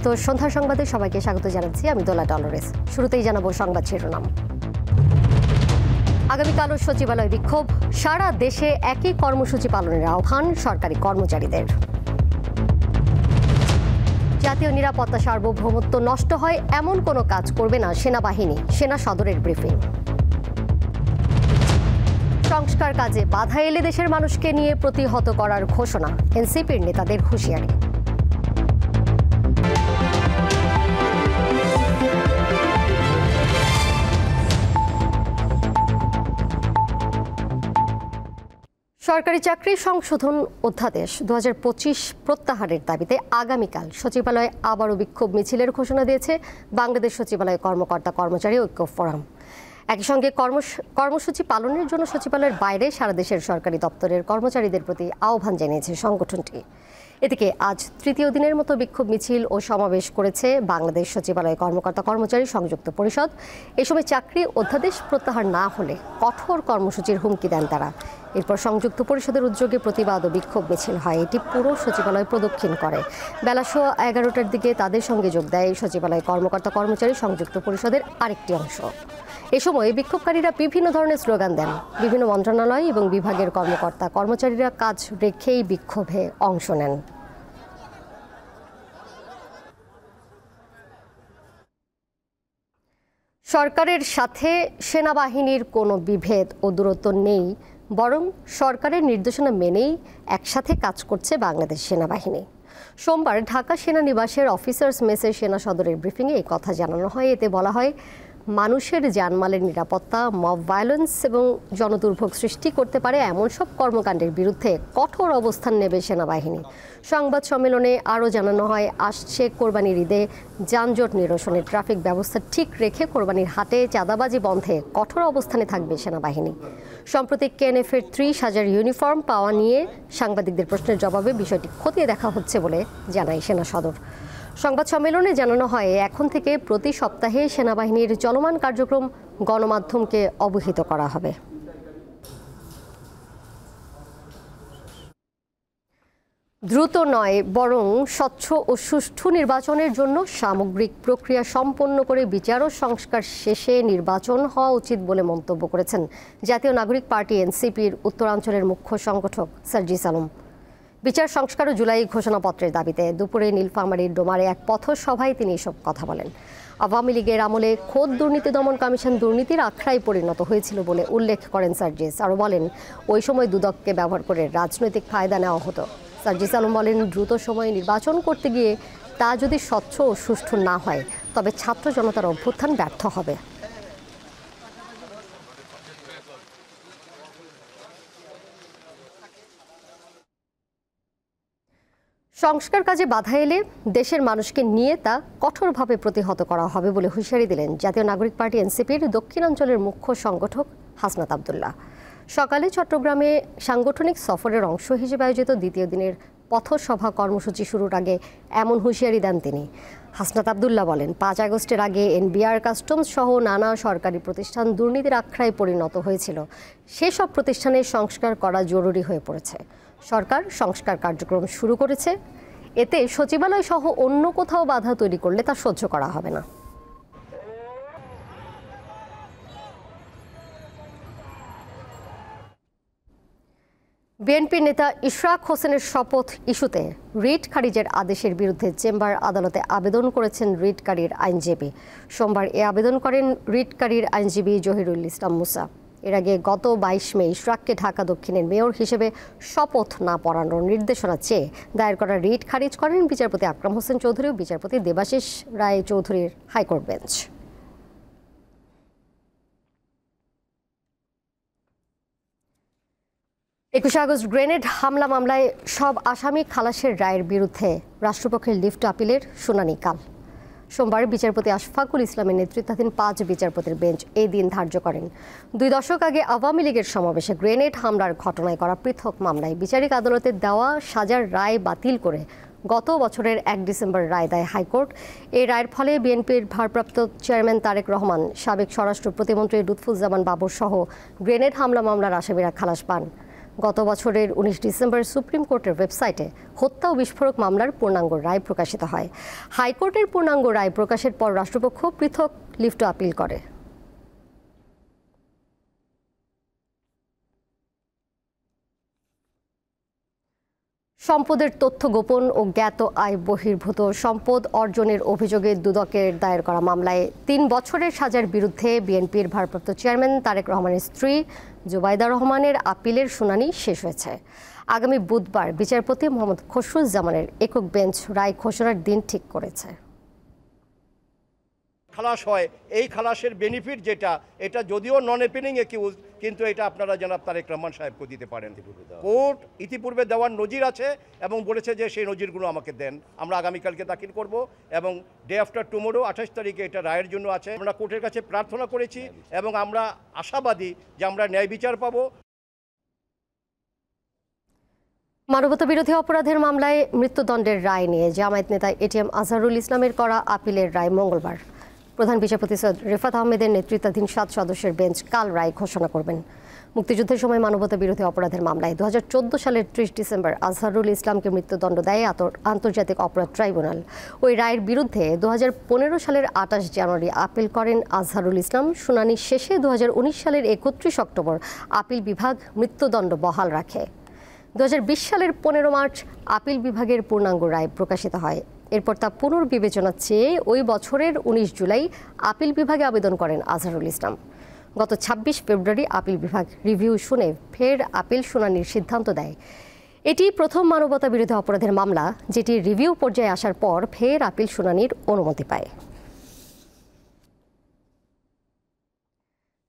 তো সন্ধ্যার সংবাদে সবাইকে স্বাগত জানাচ্ছি। আমি দোলা ডলরেস। শুরুতেই জানাবো সংবাদ শিরোনাম। আগামীকালও সচিবালয় বিক্ষোভ, সারা দেশে একই কর্মসূচি পালনের আহ্বান সরকারি কর্মচারীদের। জাতীয় নিরাপত্তা সার্বভৌমত্ব নষ্ট হয় এমন কোনো কাজ করবে না সেনাবাহিনী, সেনা সদরের ব্রিফিং। সংস্কার কাজে বাধা এলে দেশের মানুষকে নিয়ে প্রতিহত করার ঘোষণা, এনসিপির নেতাদের হুঁশিয়ারি। সরকারি চাকরি সংশোধন অধ্যাদেশ 2025 প্রত্যাহারের দাবিতে আগামীকাল সচিবালয়ে আবারও বিক্ষোভ মিছিলের ঘোষণা দিয়েছে বাংলাদেশ সচিবালয় কর্মকর্তা কর্মচারী ঐক্য ফোরাম। একই সঙ্গে কর্মসূচি পালনের জন্য সচিবালয়ের বাইরে সারা দেশের সরকারি দপ্তরের কর্মচারীদের প্রতি আহ্বান জানিয়েছে সংগঠনটি। এদিকে আজ তৃতীয় দিনের মতো বিক্ষোভ মিছিল ও সমাবেশ করেছে বাংলাদেশ সচিবালয় কর্মকর্তা কর্মচারী সংযুক্ত পরিষদ। এ সময় চাকরি অধ্যাদেশ প্রত্যাহার না হলে কঠোর কর্মসূচির হুমকি দেন তারা। এরপর সংযুক্ত পরিষদের উদ্যোগে প্রতিবাদ ও বিক্ষোভ মিছিল হয়। এটি পুরো সচিবালয় প্রদক্ষিণ করে। বেলা 11টার দিকে তাদের সঙ্গে যোগ দেয় সচিবালয় কর্মকর্তা কর্মচারী সংযুক্ত পরিষদের আরেকটি অংশ। এ সময় বিক্ষোভকারীরা বিভিন্ন ধরনের স্লোগান দেন। বিভিন্ন মন্ত্রণালয় এবং বিভাগের কর্মকর্তা কর্মচারীরা কাজ রেখেই বিক্ষোভে অংশ নেন। সরকারের সাথে সেনাবাহিনীর কোনো বিভেদ ও দূরত্ব নেই, বরং সরকারের নির্দেশনা মেনেই একসাথে কাজ করছে বাংলাদেশ সেনাবাহিনী। সোমবার ঢাকা সেনানিবাসের অফিসার্স মেসে সেনা সদরের ব্রিফিংয়ে এই কথা জানানো হয়। এতে বলা হয়, মানুষের জানমালের নিরাপত্তা, মব ভায়োলেন্স এবং জনদুর্ভোগ সৃষ্টি করতে পারে এমন সব কর্মকাণ্ডের বিরুদ্ধে কঠোর অবস্থান নেবে সেনাবাহিনী। সংবাদ সম্মেলনে আরও জানানো হয়, আসছে কোরবানির ঈদে যানজট নিরসনে ট্রাফিক ব্যবস্থা ঠিক রেখে কোরবানির হাটে চাঁদাবাজি বন্ধে কঠোর অবস্থানে থাকবে সেনাবাহিনী। সম্প্রতি কেএনএফের 30,000 ইউনিফর্ম পাওয়া নিয়ে সাংবাদিকদের প্রশ্নের জবাবে বিষয়টি খতিয়ে দেখা হচ্ছে বলে জানায় সেনা সদর। সংবাদ সম্মেলনে জানানো হয়, এখন থেকে প্রতি সপ্তাহে সেনাবাহিনীর চলমান কার্যক্রম গণমাধ্যমকে অবহিত করা হবে। দ্রুত নয়, বরং স্বচ্ছ ও সুষ্ঠু নির্বাচনের জন্য সামগ্রিক প্রক্রিয়া সম্পন্ন করে বিচার ও সংস্কার শেষে নির্বাচন হওয়া উচিত বলে মন্তব্য করেছেন জাতীয় নাগরিক পার্টি এনসিপির উত্তরাঞ্চলের মুখ্য সংগঠক সার্জিস আলম। বিচার সংস্কার ও জুলাই ঘোষণাপত্রের দাবিতে দুপুরে নীলফামারীর ডোমারে এক পথসভায় তিনি এসব কথা বলেন। আওয়ামী লীগের আমলে খোদ দুর্নীতি দমন কমিশন দুর্নীতির আখড়ায় পরিণত হয়েছিল বলে উল্লেখ করেন সার্জিস। আরও বলেন, ওই সময় দুদককে ব্যবহার করে রাজনৈতিক ফায়দা নেওয়া হতো। সার্জিস আলম বলেন, দ্রুত সময়ে নির্বাচন করতে গিয়ে তা যদি স্বচ্ছ ও সুষ্ঠু না হয় তবে ছাত্র জনতার অভ্যুত্থান ব্যর্থ হবে। সংস্কার কাজে বাধা এলে দেশের মানুষকে নিয়ে তা কঠোরভাবে প্রতিহত করা হবে বলে হুঁশিয়ারি দিলেন জাতীয় নাগরিক পার্টি এনসিপির দক্ষিণাঞ্চলের মুখ্য সংগঠক হাসনাত আবদুল্লাহ। সকালে চট্টগ্রামে সাংগঠনিক সফরের অংশ হিসেবে আয়োজিত দ্বিতীয় দিনের পথসভা কর্মসূচি শুরুর আগে এমন হুঁশিয়ারি দেন তিনি। হাসনাত আবদুল্লাহ বলেন, 5 আগস্টের আগে এনবিআর, কাস্টমস সহ নানা সরকারি প্রতিষ্ঠান দুর্নীতির আখড়ায় পরিণত হয়েছিল। সেসব প্রতিষ্ঠানের সংস্কার করা জরুরি হয়ে পড়েছে। সরকার সংস্কার কার্যক্রম শুরু করেছে। এতে সচিবালয় সহ অন্য কোথাও বাধা তৈরি করলে তা সহ্য করা হবে না। বিএনপির নেতা ইশরাক হোসেনের শপথ ইস্যুতে রিট খারিজের আদেশের বিরুদ্ধে চেম্বার আদালতে আবেদন করেছেন রিটকারীর আইনজীবী। সোমবার এ আবেদন করেন রিটকারীর আইনজীবী জহিরুল ইসলাম মুসা। এর আগে গত 22 মে ইশরাককে ঢাকা দক্ষিণের মেয়র হিসেবে শপথ না পড়ানোর নির্দেশনা চেয়ে দায়ের করা রিট খারিজ করেন বিচারপতি আকরাম হোসেন চৌধুরী ও বিচারপতি দেবাশিস রায় চৌধুরীর হাইকোর্ট বেঞ্চ। 21 আগস্ট গ্রেনেড হামলা মামলায় সব আসামি খালাসের রায়ের বিরুদ্ধে রাষ্ট্রপক্ষের লিফট আপিলের শুনানি কাল। সোমবার বিচারপতি আশফাকুল ইসলামের নেতৃত্বাধীন 5 বিচারপতির বেঞ্চ এই দিন ধার্য করেন। 2 দশক আগে আওয়ামী লীগের সমাবেশে গ্রেনেড হামলার ঘটনায় করা পৃথক মামলায় বিচারিক আদালতের দেওয়া সাজার রায় বাতিল করে গত বছরের 1 ডিসেম্বর রায় দেয় হাইকোর্ট। এই রায়ের ফলে বিএনপির ভারপ্রাপ্ত চেয়ারম্যান তারেক রহমান, সাবেক স্বরাষ্ট্র প্রতিমন্ত্রী লুৎফুজ্জামান বাবর সহ গ্রেনেড হামলা মামলার আসামিরা খালাস পান। গত বছরের 19 ডিসেম্বর সুপ্রিম কোর্টের ওয়েবসাইটে হত্যা ও বিস্ফোরক মামলার পূর্ণাঙ্গ রায় প্রকাশিত হয়। হাইকোর্টের পূর্ণাঙ্গ রায় প্রকাশের পর রাষ্ট্রপক্ষ পৃথক লিভ টু আপিল করে। সম্পদের তথ্য গোপন ও জ্ঞাত আয় বহির্ভূত সম্পদ অর্জনের অভিযোগে দুদকের দায়ের করা মামলায় 3 বছরের সাজার বিরুদ্ধে বিএনপির ভারপ্রাপ্ত চেয়ারম্যান তারেক রহমানের স্ত্রী জুবাইদা রহমানের আপিলের শুনানি শেষ হয়েছে। আগামী বুধবার বিচারপতি মোহাম্মদ খসরুজ্জামানের একক বেঞ্চ রায় ঘোষণার দিন ঠিক করেছে। খালাস হয়, এই খালাসের বেনিফিট যেটা, এটা যদিও নন অ্যাপিলিং অ্যাকিউজ, কিন্তু এটা আপনারা জনাব তারেক রহমান সাহেবকে দিতে পারেন। কোর্ট ইতিপূর্বে দেওয়ার নজির আছে এবং বলেছে যে সেই নজিরগুলো আমাকে দেন। আমরা আগামীকালকে দাখিল করব এবং ডে আফটার টুমোরো 28 তারিখে এটা রায়ের জন্য আছে। আমরা কোর্টের কাছে প্রার্থনা করেছি এবং আমরা আশাবাদী যে আমরা ন্যায় বিচার পাবো। মানবতা বিরোধী অপরাধের মামলায় মৃত্যুদণ্ডের রায় নিয়ে জামায়াত নেতা এটিএম আজহারুল ইসলামের করা আপিলের রায় মঙ্গলবার। প্রধান বিচারপতি সৈয়দ রিফাত আহমেদের নেতৃত্বাধীন 7 সদস্যের বেঞ্চ কাল রায় ঘোষণা করবেন। মুক্তিযুদ্ধের সময় মানবতা বিরোধী অপরাধের মামলায় 2014 সালের 30 ডিসেম্বর আজহারুল ইসলামকে মৃত্যুদণ্ড দেয় আন্তর্জাতিক অপরাধ ট্রাইব্যুনাল। ওই রায়ের বিরুদ্ধে 2015 সালের 28 জানুয়ারি আপিল করেন আজহারুল ইসলাম। শুনানি শেষে 2019 সালের 31 অক্টোবর আপিল বিভাগ মৃত্যুদণ্ড বহাল রাখে। 2020 সালের 15 মার্চ আপিল বিভাগের পূর্ণাঙ্গ রায় প্রকাশিত হয়। এরপর তা পুনর্বিবেচনা চেয়ে ওই বছরের 19 জুলাই আপিল বিভাগে আবেদন করেন আজহারুল ইসলাম। গত 26 ফেব্রুয়ারি আপিল বিভাগ রিভিউ শুনে ফের আপিল শুনানির সিদ্ধান্ত দেয়। এটি প্রথম মানবতা বিরোধী অপরাধের মামলা যেটি রিভিউ পর্যায়ে আসার পর ফের আপিল শুনানির অনুমতি পায়।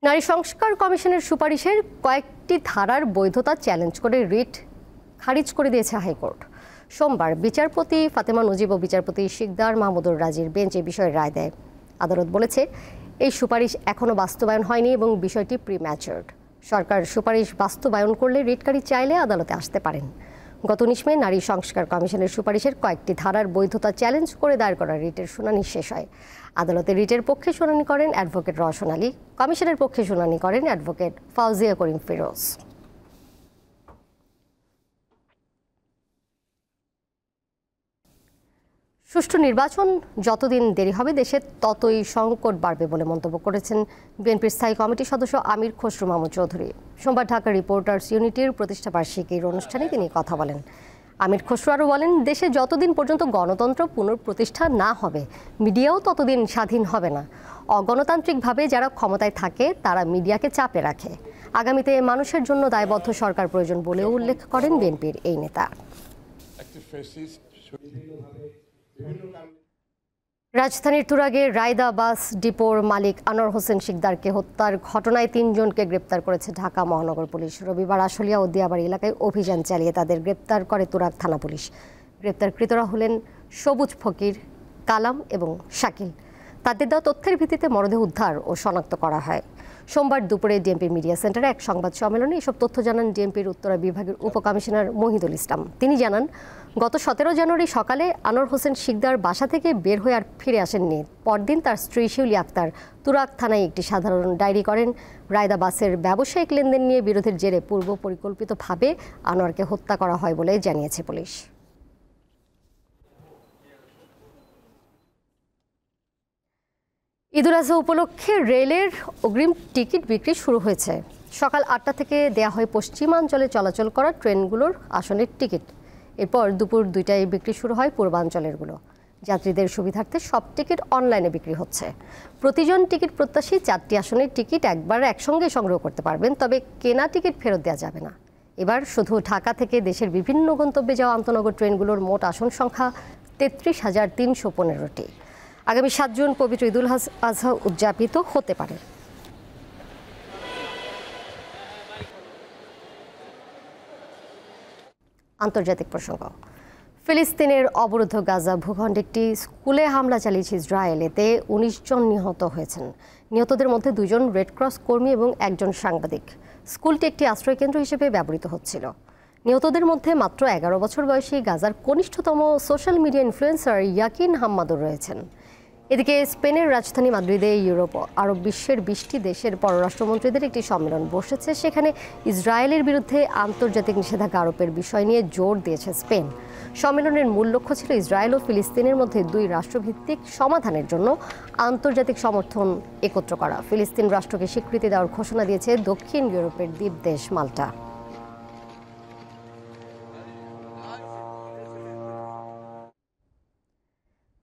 নারী সংস্কার কমিশনের সুপারিশের কয়েকটি ধারার বৈধতা চ্যালেঞ্জ করে রিট খারিজ করে দিয়েছে হাইকোর্ট। সোমবার বিচারপতি ফাতেমা নজিব ও বিচারপতি শিকদার মাহমুদুর রাজির বেঞ্চ এই বিষয়ে রায় দেয়। আদালত বলেছে এই সুপারিশ এখনও বাস্তবায়ন হয়নি এবং বিষয়টি প্রিম্যাচুরড। সরকার সুপারিশ বাস্তবায়ন করলে রিটকারী চাইলে আদালতে আসতে পারেন। গত 19 মে নারী সংস্কার কমিশনের সুপারিশের কয়েকটি ধারার বৈধতা চ্যালেঞ্জ করে দায়ের করা রিটের শুনানি শেষ হয়। আদালতে রিটের পক্ষে শুনানি করেন অ্যাডভোকেট রওশন আলী, কমিশনের পক্ষে শুনানি করেন অ্যাডভোকেট ফাউজিয়া করিম ফিরোজ। সুষ্ঠু নির্বাচন যতদিন দেরি হবে দেশে ততই সংকট বাড়বে বলে মন্তব্য করেছেন বিএনপির স্থায়ী কমিটির সদস্য আমির খসরু মাহমুদ চৌধুরী। সোমবার ঢাকা রিপোর্টার্স ইউনিটির প্রতিষ্ঠাবার্ষিকীর অনুষ্ঠানে তিনি কথা বলেন। আমির খসরু আরও বলেন, দেশে যতদিন পর্যন্ত গণতন্ত্র পুনঃপ্রতিষ্ঠা না হবে মিডিয়াও ততদিন স্বাধীন হবে না। অগণতান্ত্রিকভাবে যারা ক্ষমতায় থাকে তারা মিডিয়াকে চাপে রাখে। আগামীতে মানুষের জন্য দায়বদ্ধ সরকার প্রয়োজন বলেও উল্লেখ করেন বিএনপির এই নেতা। রাজধানীর তুরাগে রায়দা বাস ডিপোর মালিক আনোয়ার হোসেন শিকদারকে হত্যার ঘটনায় 3 জনকে গ্রেপ্তার করেছে ঢাকা মহানগর পুলিশ। রবিবার আশুলিয়া ও দিয়াবাড়ি এলাকায় অভিযান চালিয়ে তাদের গ্রেপ্তার করে তুরাগ থানা পুলিশ। গ্রেপ্তারকৃতরা হলেন সবুজ ফকির, কালাম এবং শাকিল। তাদের দেওয়া তথ্যের ভিত্তিতে মরদেহ উদ্ধার ও শনাক্ত করা হয়। সোমবার দুপুরে ডিএমপি মিডিয়া সেন্টারে এক সংবাদ সম্মেলনে এসব তথ্য জানান ডিএমপির উত্তরা বিভাগের উপকমিশনার মহিদুল ইসলাম। তিনি জানান, গত 17 জানুয়ারি সকালে আনোয়ার হোসেন শিকদার বাসা থেকে বের হয়ে আর ফিরে আসেননি। পরদিন তার স্ত্রী শিউলি আক্তার তুরাগ থানায় একটি সাধারণ ডায়েরি করেন। রায়দা বাসের ব্যবসায়িক লেনদেন নিয়ে বিরোধের জেরে পূর্ব পরিকল্পিতভাবে আনোয়ারকে হত্যা করা হয় বলে জানিয়েছে পুলিশ। ঈদুল আজহা উপলক্ষে রেলের অগ্রিম টিকিট বিক্রি শুরু হয়েছে। সকাল 8টা থেকে দেয়া হয় পশ্চিমাঞ্চলে চলাচল করা ট্রেনগুলোর আসনের টিকিট। এরপর দুপুর 2টায় বিক্রি শুরু হয় পূর্বাঞ্চলেরগুলো। যাত্রীদের সুবিধার্থে সব টিকিট অনলাইনে বিক্রি হচ্ছে। প্রতিজন টিকিট প্রত্যাশী 4টি আসনের টিকিট একবার একসঙ্গে সংগ্রহ করতে পারবেন, তবে কেনা টিকিট ফেরত দেওয়া যাবে না। এবার শুধু ঢাকা থেকে দেশের বিভিন্ন গন্তব্যে যাওয়া আন্তনগর ট্রেনগুলোর মোট আসন সংখ্যা 33,315টি। আগামী 7 জুন পবিত্র ঈদুল আজহা উদযাপিত হতে পারে। আন্তর্জাতিক প্রসঙ্গ, ফিলিস্তিনের অবরুদ্ধ গাজা ভূখণ্ডে একটি স্কুলে হামলা চালিয়েছে ইসরায়েল। এতে 19 জন নিহত হয়েছেন। নিহতদের মধ্যে 2 জন রেডক্রস কর্মী এবং 1 জন সাংবাদিক। স্কুলটি একটি আশ্রয়কেন্দ্র হিসেবে ব্যবহৃত হচ্ছিল। নিহতদের মধ্যে মাত্র 11 বছর বয়সী গাজার কনিষ্ঠতম সোশ্যাল মিডিয়া ইনফ্লুয়েন্সার ইয়াকিন হাম্মাদুর রয়েছেন। এদিকে স্পেনের রাজধানী মাদ্রিদে ইউরোপ আরব বিশ্বের 20টি দেশের পররাষ্ট্রমন্ত্রীদের একটি সম্মেলন বসেছে। সেখানে ইসরায়েলের বিরুদ্ধে আন্তর্জাতিক নিষেধাজ্ঞা আরোপের বিষয় নিয়ে জোর দিয়েছে স্পেন। সম্মেলনের মূল লক্ষ্য ছিল ইসরায়েল ও ফিলিস্তিনের মধ্যে দুই রাষ্ট্রভিত্তিক সমাধানের জন্য আন্তর্জাতিক সমর্থন একত্র করা। ফিলিস্তিন রাষ্ট্রকে স্বীকৃতি দেওয়ার ঘোষণা দিয়েছে দক্ষিণ ইউরোপের দ্বীপ দেশ মাল্টা।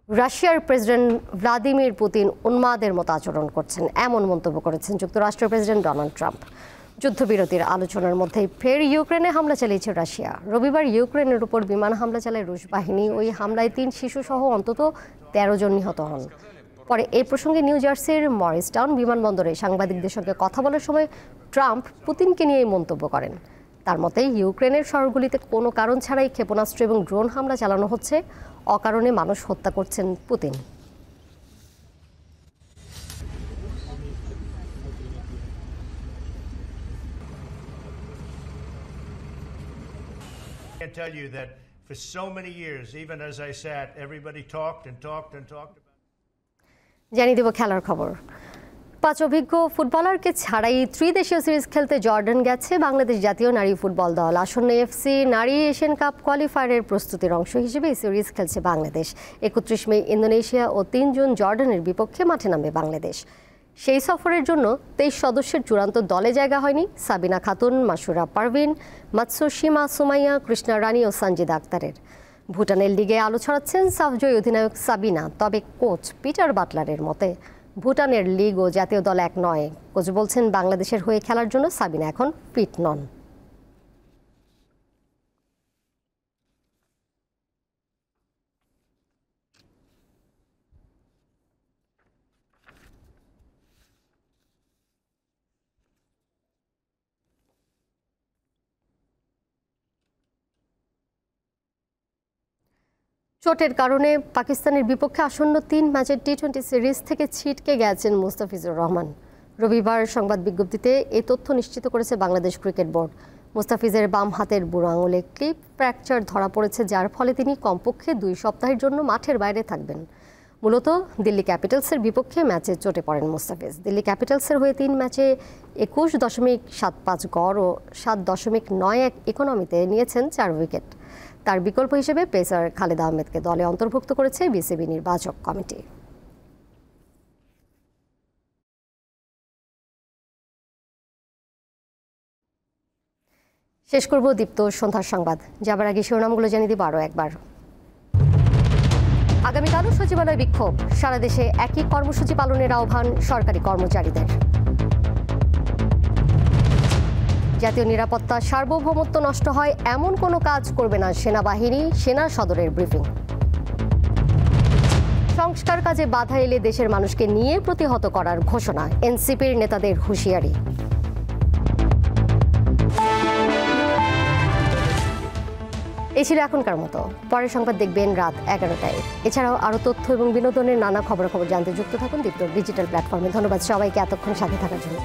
রাশিয়ার প্রেসিডেন্ট ভ্লাদিমির পুতিন উন্মাদের মতো আচরণ করছেন, এমন মন্তব্য করেছেন যুক্তরাষ্ট্রের প্রেসিডেন্ট ডোনাল্ড ট্রাম্প। যুদ্ধবিরতির আলোচনার মধ্যেই ফের ইউক্রেনে হামলা চালিয়েছে রাশিয়া। রবিবার ইউক্রেনের উপর বিমান হামলা চালায় রুশ বাহিনী। ওই হামলায় 3 শিশুসহ অন্তত 13 জন নিহত হন। পরে এই প্রসঙ্গে নিউ জার্সির মরিসটাউন বিমানবন্দরে সাংবাদিকদের সঙ্গে কথা বলার সময় ট্রাম্প পুতিনকে নিয়ে মন্তব্য করেন। তার মতে ইউক্রেনের শহরগুলিতে কোনো কারণ ছাড়াই ক্ষেপণাস্ত্র এবং ড্রোন হামলা চালানো হচ্ছে, অকারণে মানুষ হত্যা করছেন Putin. I can tell you that for so many years, even as I sat, everybody talked and talked and talked about. জানিয়ে দেব খেলার খবর। 5 অভিজ্ঞ ফুটবলারকে ছাড়াই ত্রিদেশীয় সিরিজ খেলতে জর্ডান গেছে বাংলাদেশ জাতীয় নারী ফুটবল দল। আসন্ন এফসি নারী এশিয়ান কাপ কোয়ালিফায়ারের প্রস্তুতির অংশ হিসেবে এই সিরিজ খেলছে বাংলাদেশ। 31 মে ইন্দোনেশিয়া ও 3 জুন জর্ডানের বিপক্ষে মাঠে নামবে বাংলাদেশ। সেই সফরের জন্য 23 সদস্যের চূড়ান্ত দলে জায়গা হয়নি সাবিনা খাতুন, মাসুরা পারভিন, মাতসুশিমা সুমাইয়া, কৃষ্ণা রানী ও সঞ্জিদা আক্তারের। ভুটানের লিগে আলো ছড়াচ্ছেন সাফজয়ী অধিনায়ক সাবিনা। তবে কোচ পিটার বাটলারের মতে ভুটানের লিগ ও জাতীয় দল এক নয়। কোচ বলছেন বাংলাদেশের হয়ে খেলার জন্য সাবিনা এখন ফিট নন। চোটের কারণে পাকিস্তানের বিপক্ষে আসন্ন 3 ম্যাচের টি-20 সিরিজ থেকে ছিটকে গেছেন মুস্তাফিজুর রহমান। রবিবার সংবাদ বিজ্ঞপ্তিতে এই তথ্য নিশ্চিত করেছে বাংলাদেশ ক্রিকেট বোর্ড। মুস্তাফিজের বাম হাতের বুড়ো আঙুলে ক্লিপ ফ্র্যাকচার ধরা পড়েছে, যার ফলে তিনি কমপক্ষে 2 সপ্তাহের জন্য মাঠের বাইরে থাকবেন। মূলত দিল্লি ক্যাপিটালসের বিপক্ষে ম্যাচে চোটে পড়েন মুস্তাফিজ। দিল্লি ক্যাপিটালসের হয়ে 3 ম্যাচে 21.75 গড় ও 7.91 ইকোনমিতে নিয়েছেন 4 উইকেট। তার বিকল্প হিসেবে পেসার খালেদ আহমেদকে দলে অন্তর্ভুক্ত করেছে বিসিবি নির্বাচক কমিটি। শেষ করব দীপ্ত সন্ধ্যার সংবাদ। যাবার আগে শিরোনামগুলো জানিয়ে দিব আরও একবার। আগামীকালও সচিবালয় বিক্ষোভ, সারা দেশে একই কর্মসূচি পালনের আহ্বান সরকারি কর্মচারীদের। জাতীয় নিরাপত্তা সার্বভৌমত্ব নষ্ট হয় এমন কোনো কাজ করবে না সেনাবাহিনী, সেনা সদরের ব্রিফিং। সংস্কার কাজে বাধা এলে দেশের মানুষকে নিয়ে প্রতিহত করার ঘোষণা, এনসিপির নেতাদের হুঁশিয়ারি। এই ছিল এখনকার মতো। পরের সংবাদ দেখবেন রাত 11টায়। এছাড়াও আরও তথ্য এবং বিনোদনের নানা খবরাখবর জানতে যুক্ত থাকুন দীপ্ত ডিজিটাল প্ল্যাটফর্মে। ধন্যবাদ সবাইকে এতক্ষণ সাথে থাকার জন্য।